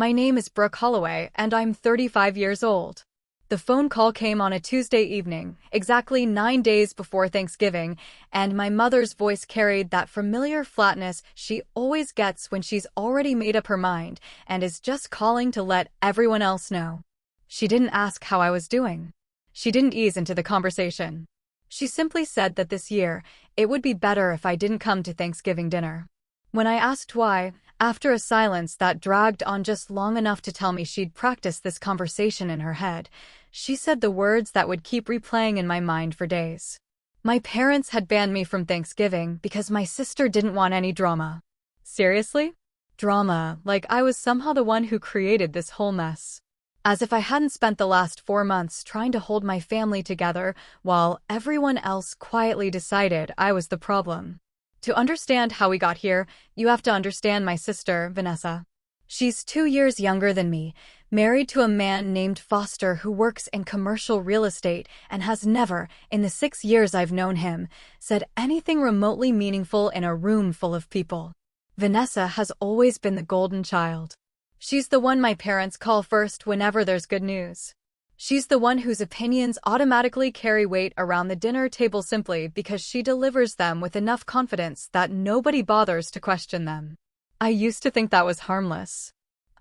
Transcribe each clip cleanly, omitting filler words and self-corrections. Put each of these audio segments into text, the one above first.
My name is Brooke Holloway, and I'm 35 years old. The phone call came on a Tuesday evening, exactly 9 days before Thanksgiving, and my mother's voice carried that familiar flatness she always gets when she's already made up her mind and is just calling to let everyone else know. She didn't ask how I was doing. She didn't ease into the conversation. She simply said that this year, it would be better if I didn't come to Thanksgiving dinner. When I asked why, after a silence that dragged on just long enough to tell me she'd practiced this conversation in her head, she said the words that would keep replaying in my mind for days. My parents had banned me from Thanksgiving because my sister didn't want any drama. Seriously? Drama, like I was somehow the one who created this whole mess. As if I hadn't spent the last 4 months trying to hold my family together while everyone else quietly decided I was the problem. To understand how we got here, you have to understand my sister, Vanessa. She's 2 years younger than me, married to a man named Foster who works in commercial real estate and has never, in the 6 years I've known him, said anything remotely meaningful in a room full of people. Vanessa has always been the golden child. She's the one my parents call first whenever there's good news. She's the one whose opinions automatically carry weight around the dinner table simply because she delivers them with enough confidence that nobody bothers to question them. I used to think that was harmless.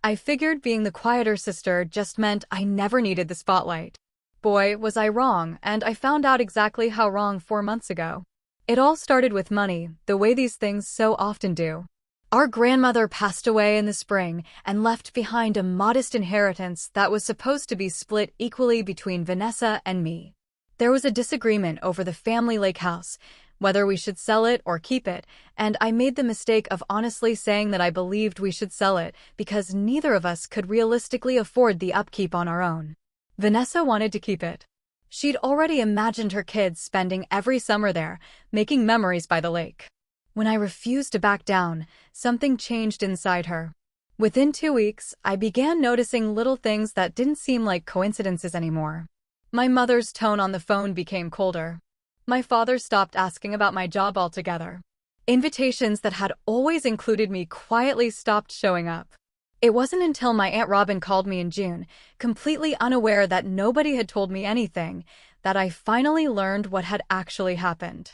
I figured being the quieter sister just meant I never needed the spotlight. Boy, was I wrong, and I found out exactly how wrong 4 months ago. It all started with money, the way these things so often do. Our grandmother passed away in the spring and left behind a modest inheritance that was supposed to be split equally between Vanessa and me. There was a disagreement over the family lake house, whether we should sell it or keep it, and I made the mistake of honestly saying that I believed we should sell it because neither of us could realistically afford the upkeep on our own. Vanessa wanted to keep it. She'd already imagined her kids spending every summer there, making memories by the lake. When I refused to back down, something changed inside her. Within 2 weeks, I began noticing little things that didn't seem like coincidences anymore. My mother's tone on the phone became colder. My father stopped asking about my job altogether. Invitations that had always included me quietly stopped showing up. It wasn't until my Aunt Robin called me in June, completely unaware that nobody had told me anything, that I finally learned what had actually happened.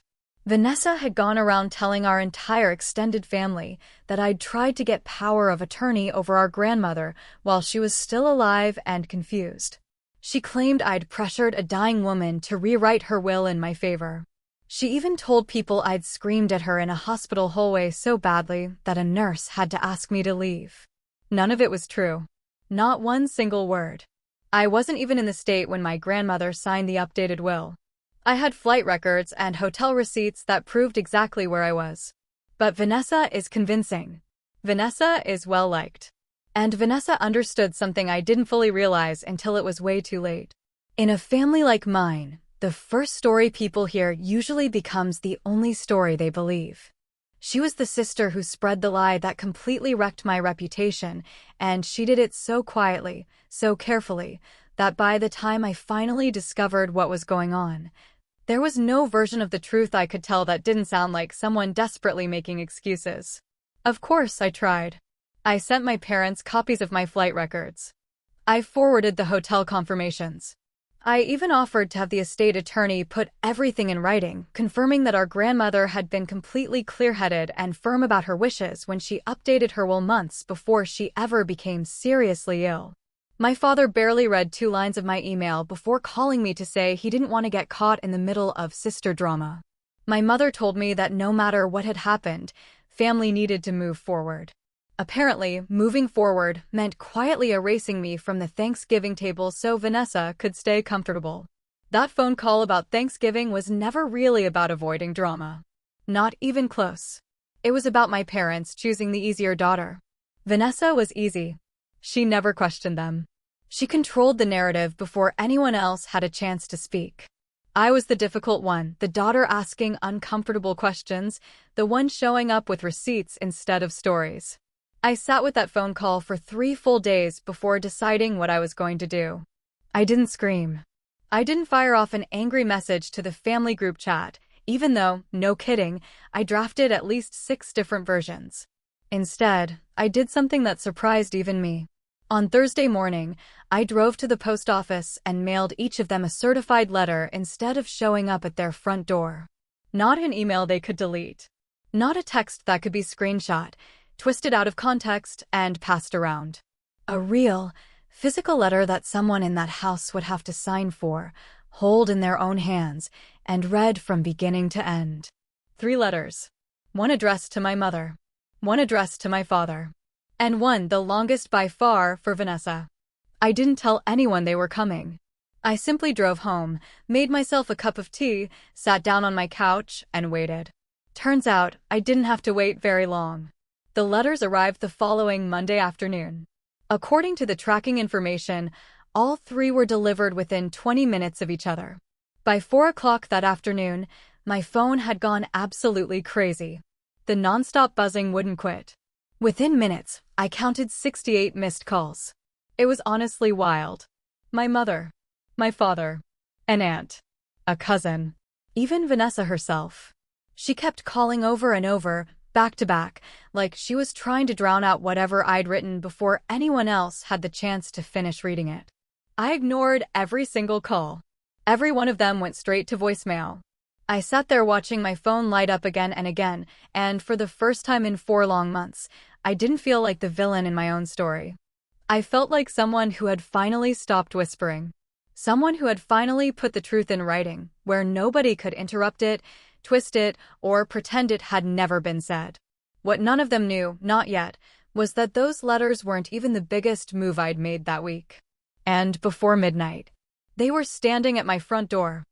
Vanessa had gone around telling our entire extended family that I'd tried to get power of attorney over our grandmother while she was still alive and confused. She claimed I'd pressured a dying woman to rewrite her will in my favor. She even told people I'd screamed at her in a hospital hallway so badly that a nurse had to ask me to leave. None of it was true. Not one single word. I wasn't even in the state when my grandmother signed the updated will. I had flight records and hotel receipts that proved exactly where I was. But Vanessa is convincing. Vanessa is well-liked. And Vanessa understood something I didn't fully realize until it was way too late. In a family like mine, the first story people hear usually becomes the only story they believe. She was the sister who spread the lie that completely wrecked my reputation, and she did it so quietly, so carefully, that by the time I finally discovered what was going on, there was no version of the truth I could tell that didn't sound like someone desperately making excuses. Of course, I tried. I sent my parents copies of my flight records. I forwarded the hotel confirmations. I even offered to have the estate attorney put everything in writing, confirming that our grandmother had been completely clear-headed and firm about her wishes when she updated her will months before she ever became seriously ill. My father barely read 2 lines of my email before calling me to say he didn't want to get caught in the middle of sister drama. My mother told me that no matter what had happened, family needed to move forward. Apparently, moving forward meant quietly erasing me from the Thanksgiving table so Vanessa could stay comfortable. That phone call about Thanksgiving was never really about avoiding drama. Not even close. It was about my parents choosing the easier daughter. Vanessa was easy. She never questioned them. She controlled the narrative before anyone else had a chance to speak. I was the difficult one, the daughter asking uncomfortable questions, the one showing up with receipts instead of stories. I sat with that phone call for 3 full days before deciding what I was going to do. I didn't scream. I didn't fire off an angry message to the family group chat, even though, no kidding, I drafted at least 6 different versions. Instead, I did something that surprised even me. On Thursday morning, I drove to the post office and mailed each of them a certified letter instead of showing up at their front door. Not an email they could delete. Not a text that could be screenshot, twisted out of context, and passed around. A real, physical letter that someone in that house would have to sign for, hold in their own hands, and read from beginning to end. 3 letters. One addressed to my mother. One addressed to my father. And one, the longest by far, for Vanessa. I didn't tell anyone they were coming. I simply drove home, made myself a cup of tea, sat down on my couch, and waited. Turns out, I didn't have to wait very long. The letters arrived the following Monday afternoon. According to the tracking information, all 3 were delivered within 20 minutes of each other. By 4 o'clock that afternoon, my phone had gone absolutely crazy. The nonstop buzzing wouldn't quit. Within minutes, I counted 68 missed calls. It was honestly wild. My mother, my father, an aunt, a cousin, even Vanessa herself. She kept calling over and over, back to back, like she was trying to drown out whatever I'd written before anyone else had the chance to finish reading it. I ignored every single call. Every one of them went straight to voicemail. I sat there watching my phone light up again and again, and for the first time in 4 long months, I didn't feel like the villain in my own story. I felt like someone who had finally stopped whispering. Someone who had finally put the truth in writing, where nobody could interrupt it, twist it, or pretend it had never been said. What none of them knew, not yet, was that those letters weren't even the biggest move I'd made that week. And before midnight, they were standing at my front door.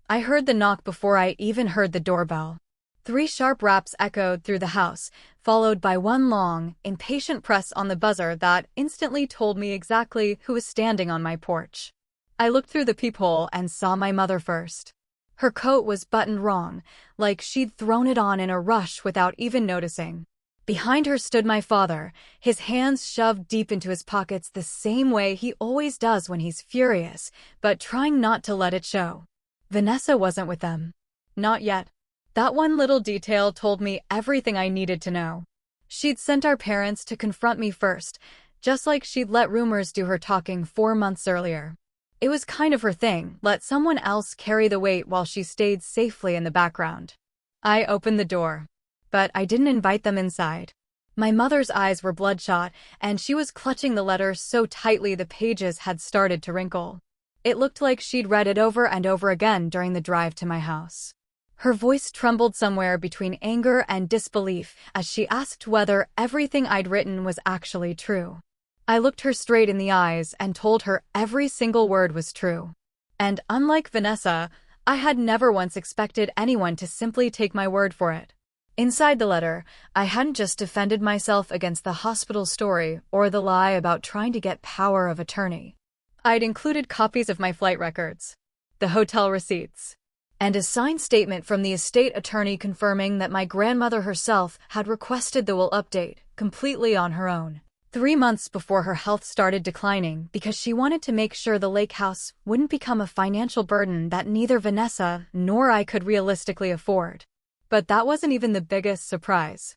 I heard the knock before I even heard the doorbell. 3 sharp raps echoed through the house, followed by one long, impatient press on the buzzer that instantly told me exactly who was standing on my porch. I looked through the peephole and saw my mother first. Her coat was buttoned wrong, like she'd thrown it on in a rush without even noticing. Behind her stood my father, his hands shoved deep into his pockets the same way he always does when he's furious, but trying not to let it show. Vanessa wasn't with them. Not yet. That one little detail told me everything I needed to know. She'd sent our parents to confront me first, just like she'd let rumors do her talking 4 months earlier. It was kind of her thing, let someone else carry the weight while she stayed safely in the background. I opened the door, but I didn't invite them inside. My mother's eyes were bloodshot, and she was clutching the letter so tightly the pages had started to wrinkle. It looked like she'd read it over and over again during the drive to my house. Her voice trembled somewhere between anger and disbelief as she asked whether everything I'd written was actually true. I looked her straight in the eyes and told her every single word was true. And unlike Vanessa, I had never once expected anyone to simply take my word for it. Inside the letter, I hadn't just defended myself against the hospital story or the lie about trying to get power of attorney. I'd included copies of my flight records, the hotel receipts, and a signed statement from the estate attorney confirming that my grandmother herself had requested the will update, completely on her own, 3 months before her health started declining because she wanted to make sure the lake house wouldn't become a financial burden that neither Vanessa nor I could realistically afford. But that wasn't even the biggest surprise.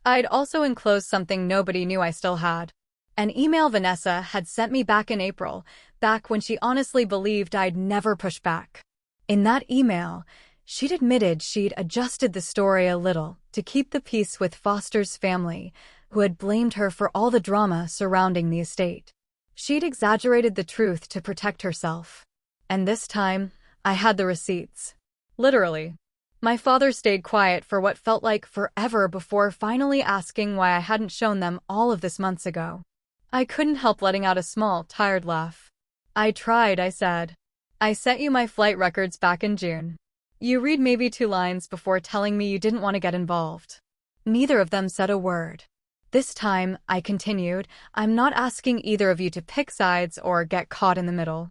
I'd also enclosed something nobody knew I still had. An email Vanessa had sent me back in April, back when she honestly believed I'd never push back. In that email, she'd admitted she'd adjusted the story a little to keep the peace with Foster's family, who had blamed her for all the drama surrounding the estate. She'd exaggerated the truth to protect herself. And this time, I had the receipts. Literally. My father stayed quiet for what felt like forever before finally asking why I hadn't shown them all of this months ago. I couldn't help letting out a small, tired laugh. I tried, I said. I sent you my flight records back in June. You read maybe 2 lines before telling me you didn't want to get involved. Neither of them said a word. This time, I continued, I'm not asking either of you to pick sides or get caught in the middle.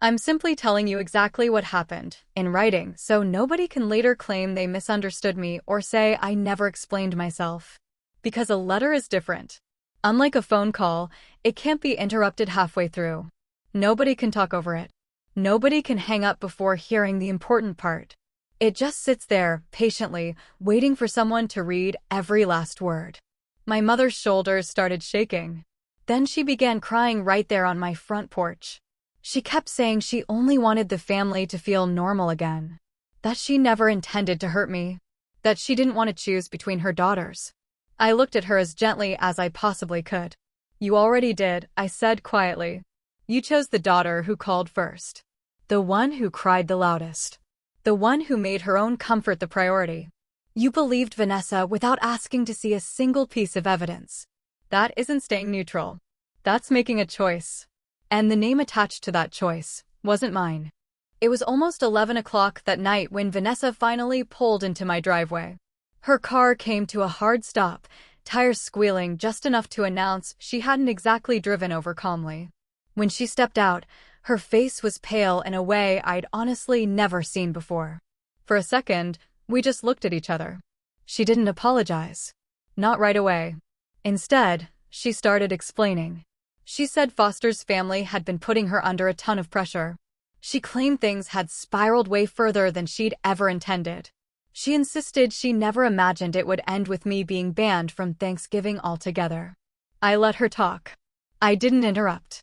I'm simply telling you exactly what happened, in writing, so nobody can later claim they misunderstood me or say I never explained myself. Because a letter is different. Unlike a phone call, it can't be interrupted halfway through. Nobody can talk over it. Nobody can hang up before hearing the important part. It just sits there, patiently, waiting for someone to read every last word. My mother's shoulders started shaking. Then she began crying right there on my front porch. She kept saying she only wanted the family to feel normal again. That she never intended to hurt me. That she didn't want to choose between her daughters. I looked at her as gently as I possibly could. You already did, I said quietly. You chose the daughter who called first. The one who cried the loudest. The one who made her own comfort the priority. You believed Vanessa without asking to see a single piece of evidence. That isn't staying neutral. That's making a choice. And the name attached to that choice wasn't mine. It was almost 11 o'clock that night when Vanessa finally pulled into my driveway. Her car came to a hard stop, tires squealing just enough to announce she hadn't exactly driven over calmly. When she stepped out, her face was pale in a way I'd honestly never seen before. For a second, we just looked at each other. She didn't apologize. Not right away. Instead, she started explaining. She said Foster's family had been putting her under a ton of pressure. She claimed things had spiraled way further than she'd ever intended. She insisted she never imagined it would end with me being banned from Thanksgiving altogether. I let her talk. I didn't interrupt.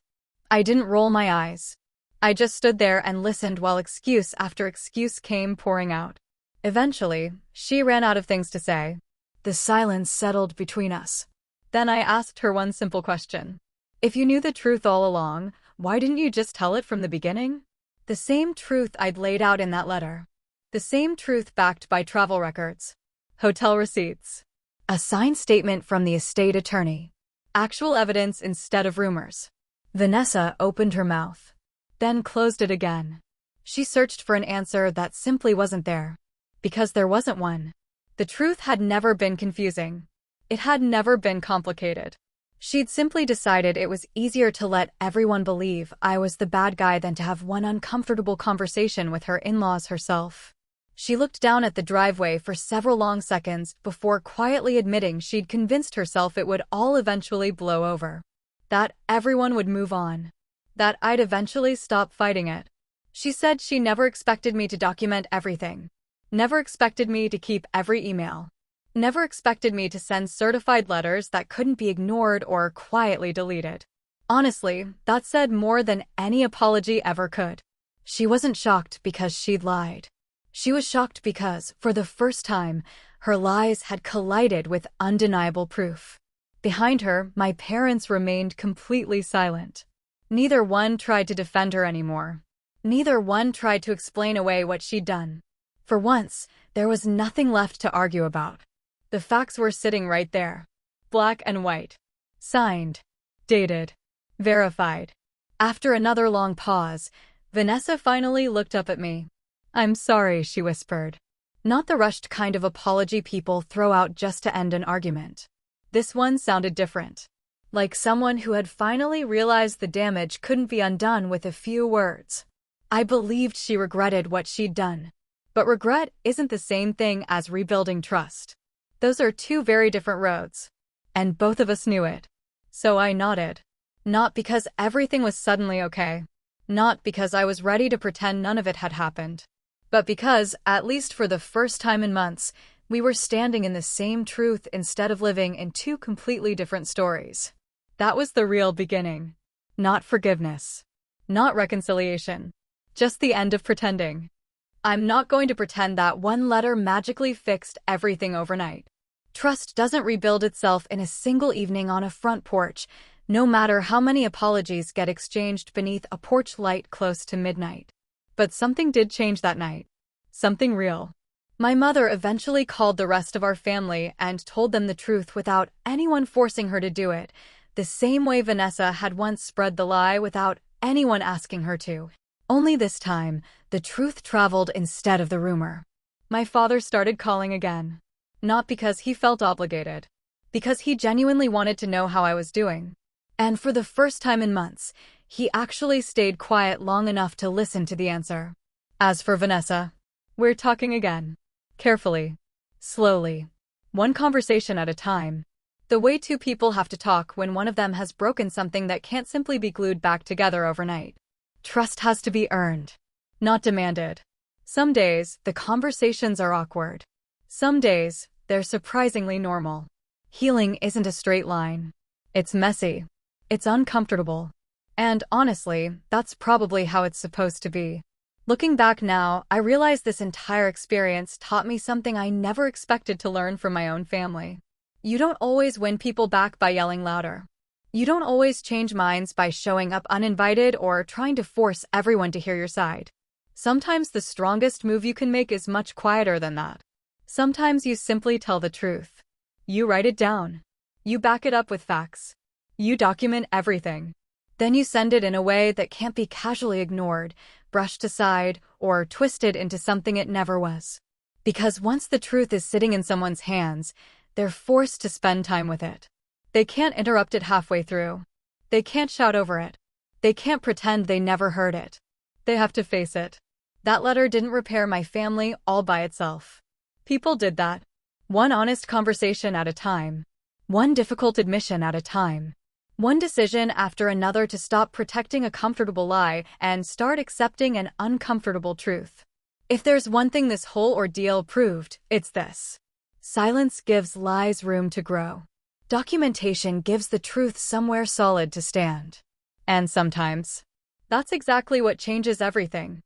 I didn't roll my eyes. I just stood there and listened while excuse after excuse came pouring out. Eventually, she ran out of things to say. The silence settled between us. Then I asked her one simple question. If you knew the truth all along, why didn't you just tell it from the beginning? The same truth I'd laid out in that letter. The same truth backed by travel records, hotel receipts, a signed statement from the estate attorney, actual evidence instead of rumors. Vanessa opened her mouth, then closed it again. She searched for an answer that simply wasn't there. Because there wasn't one. The truth had never been confusing. It had never been complicated. She'd simply decided it was easier to let everyone believe I was the bad guy than to have one uncomfortable conversation with her in-laws herself. She looked down at the driveway for several long seconds before quietly admitting she'd convinced herself it would all eventually blow over. That everyone would move on. That I'd eventually stop fighting it. She said she never expected me to document everything. Never expected me to keep every email. Never expected me to send certified letters that couldn't be ignored or quietly deleted. Honestly, that said more than any apology ever could. She wasn't shocked because she'd lied. She was shocked because, for the first time, her lies had collided with undeniable proof. Behind her, my parents remained completely silent. Neither one tried to defend her anymore. Neither one tried to explain away what she'd done. For once, there was nothing left to argue about. The facts were sitting right there. Black and white. Signed. Dated. Verified. After another long pause, Vanessa finally looked up at me. I'm sorry, she whispered. Not the rushed kind of apology people throw out just to end an argument. This one sounded different. Like someone who had finally realized the damage couldn't be undone with a few words. I believed she regretted what she'd done. But regret isn't the same thing as rebuilding trust. Those are two very different roads. And both of us knew it. So I nodded. Not because everything was suddenly okay. Not because I was ready to pretend none of it had happened. But because, at least for the first time in months, we were standing in the same truth instead of living in two completely different stories. That was the real beginning. Not forgiveness. Not reconciliation. Just the end of pretending. I'm not going to pretend that one letter magically fixed everything overnight. Trust doesn't rebuild itself in a single evening on a front porch, no matter how many apologies get exchanged beneath a porch light close to midnight. But something did change that night. Something real. My mother eventually called the rest of our family and told them the truth without anyone forcing her to do it, the same way Vanessa had once spread the lie without anyone asking her to. Only this time, the truth traveled instead of the rumor. My father started calling again. Not because he felt obligated. Because he genuinely wanted to know how I was doing. And for the first time in months, he actually stayed quiet long enough to listen to the answer. As for Vanessa, we're talking again. Carefully. Slowly. One conversation at a time. The way two people have to talk when one of them has broken something that can't simply be glued back together overnight. Trust has to be earned, not demanded. Some days, the conversations are awkward. Some days, they're surprisingly normal. Healing isn't a straight line. It's messy. It's uncomfortable. And honestly, that's probably how it's supposed to be. Looking back now, I realize this entire experience taught me something I never expected to learn from my own family. You don't always win people back by yelling louder. You don't always change minds by showing up uninvited or trying to force everyone to hear your side. Sometimes the strongest move you can make is much quieter than that. Sometimes you simply tell the truth. You write it down. You back it up with facts. You document everything. Then you send it in a way that can't be casually ignored, brushed aside, or twisted into something it never was. Because once the truth is sitting in someone's hands, they're forced to spend time with it. They can't interrupt it halfway through. They can't shout over it. They can't pretend they never heard it. They have to face it. That letter didn't repair my family all by itself. People did that. One honest conversation at a time. One difficult admission at a time. One decision after another to stop protecting a comfortable lie and start accepting an uncomfortable truth. If there's one thing this whole ordeal proved, it's this. Silence gives lies room to grow. Documentation gives the truth somewhere solid to stand. And sometimes, that's exactly what changes everything.